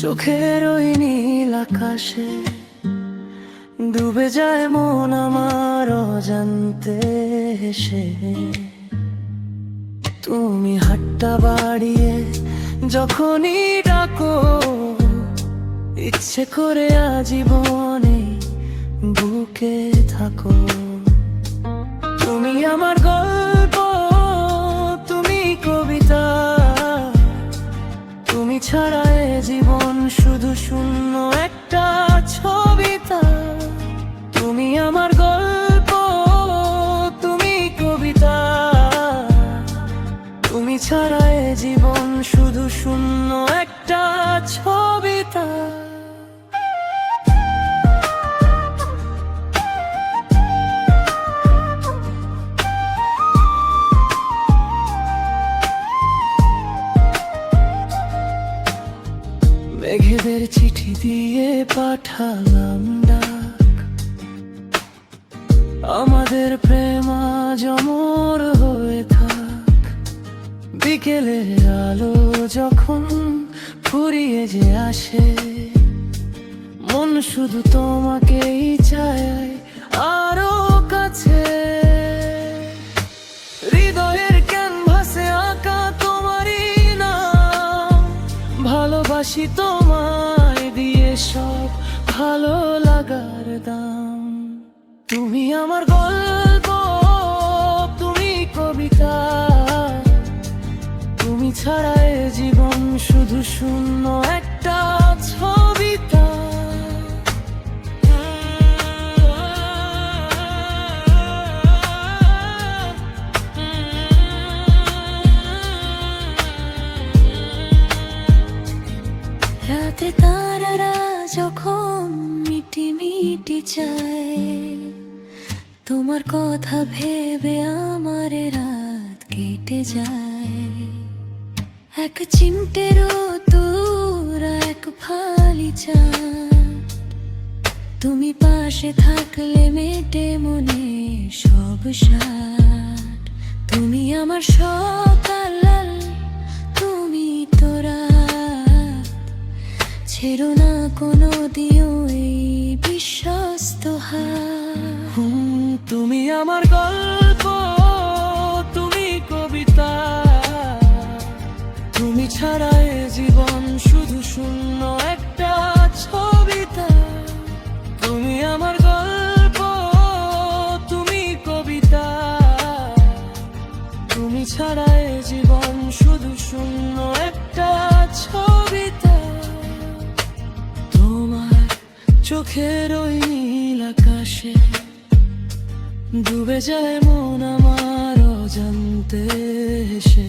চোখের ওই নীল আকাশে ডুবে যায় মন আমার অজান্তে হেসে। তুমি হাতটা বাড়িয়ে যখনই ডাকো, ইচ্ছে করে আজীবনে বুকে থাকো। তুমি আমার গল্প, তুমি কবিতা, তুমি ছাড়া এ জীবন শুধু শূন্য একটা ছবিতা। তুমি আমার গল্প, তুমি কবিতা, তুমি ছাড়া এ জীবন শুধু শূন্য একটা ছবিতা। মেঘেদের চিঠি দিয়ে পাঠালাম ডাক, আমাদের প্রেম আজ অমর হয়ে থাক। বিকেলের আলো যখন ফুরিয়ে যে আসে, মন শুধু তোমাকেই চায় আরো কাছে। হৃদয়ের ক্যানভাসে আঁকা তোমারই নাম, ভালোবাসি তোমায় দিয়ে সব ভালো লাগার দাম। তুমি আমার গল্প, তুমি কবিতা, তুমি ছাড়া এ জীবন শুধু শূন্য একটা ছবিতা। রাতে তারারা যখন মিটি মিটি চায়, তোমার কথা ভেবে আমার রাত কেটে যায়। এক চিমটেরও তোরা এক ফালি চাঁদ, তুমি পাশে থাকলে মেটে মনে সব সাত। তুমি আমার সকাল, তুমি তোরা ছেড়ো না কোনো দিও এই বিশ্বস্ত হাত। তুমি আমার গল্প, তুমি কবিতা, তুমি ছাড়া এ জীবন শুধু শূন্য একটা ছবিতা। তুমি আমার গল্প, তুমি কবিতা, তুমি ছাড়া এ জীবন শুধু শূন্য একটা ছবিতা। তোমার চোখের ওই নীল আকাশে ডুবে যায় মন আমার অজান্তে হেসে।